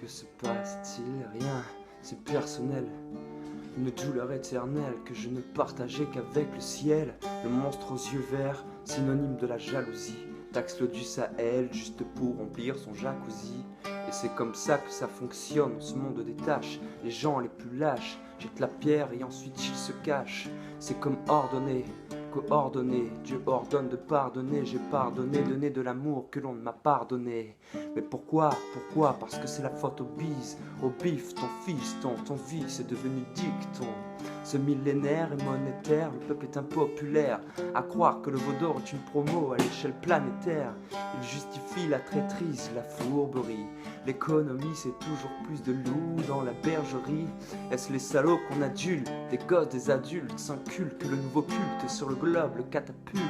Que se passe-t-il? Rien, c'est personnel. Une douleur éternelle que je ne partageais qu'avec le ciel. Le monstre aux yeux verts, synonyme de la jalousie, taxe l'eau du Sahel juste pour remplir son jacuzzi. Et c'est comme ça que ça fonctionne, ce monde des tâches. Les gens les plus lâches jettent la pierre et ensuite ils se cachent. C'est comme ordonné, coordonné. Dieu ordonne de pardonner, j'ai pardonné, donné de l'amour que l'on ne m'a pardonné. Mais pourquoi? Pourquoi? Parce que c'est la faute au bise, au bif, ton fils, ton vice est devenu dicton. Ce millénaire est monétaire, le peuple est impopulaire. À croire que le veau d'or est une promo à l'échelle planétaire. Il justifie la traîtrise, la fourberie. L'économie c'est toujours plus de loups dans la bergerie. Est-ce les salauds qu'on adule? Des gosses, des adultes s'inculquent que le nouveau culte sur le globe le catapulte.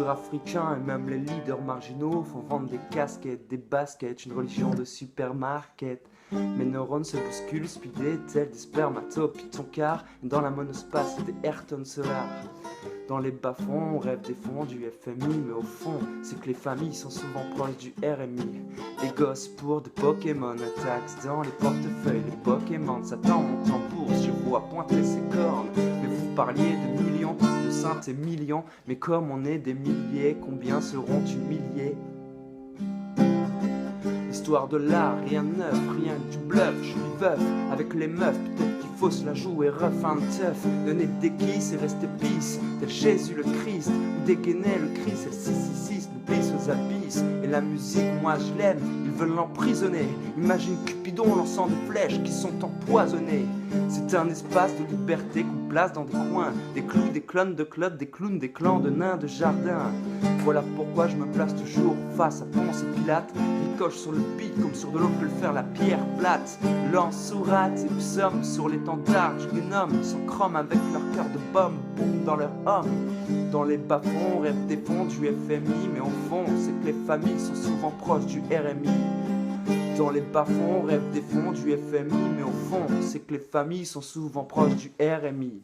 Africain et même les leaders marginaux font vendre des casquettes, des baskets, une religion de supermarket. Mes neurones se bousculent, speedés, tels des spermatopythons car dans la monospace des Ayrton Solar. Dans les bas-fonds, on rêve des fonds du FMI, mais au fond, c'est que les familles sont souvent proches du RMI. Les gosses pour des Pokémon attacks dans les portefeuilles, les Pokémon, ça monte en bourse, je vois pointer ses cornes. Mais vous parliez de millions, de cents et millions, mais comme on est des milliers, combien seront humiliés? Histoire de l'art, rien de neuf, rien que du bluff, je suis veuf avec les meufs, peut-être qu'il faut se la jouer rough and tough. Donner des kisses et rester peace, tel Jésus le Christ, ou dégainer le Christ et le 666 nous glisse aux abysses. Et la musique, moi je l'aime, ils veulent l'emprisonner. Imagine Cupidon lançant des flèches qui sont empoisonnées. C'est un espace de liberté qu'on place dans des coins, des clous, des clones de clubs, des clowns, des clans de nains de jardin. Voilà pourquoi je me place toujours face à Ponce et Pilate. Ricoche sur le beat comme sur de l'eau peut le faire la pierre plate. Lance sourate et psaume sur l'étendard du gnome. Ils sont chrome avec leur cœur de bombe, boum dans leur homme. Dans les bas-fonds, on rêve des fonds du FMI, mais au fond, c'est que les familles sont souvent proches du RMI. Dans les bas-fonds, on rêve des fonds du FMI, mais au fond, c'est que les familles sont souvent proches du RMI.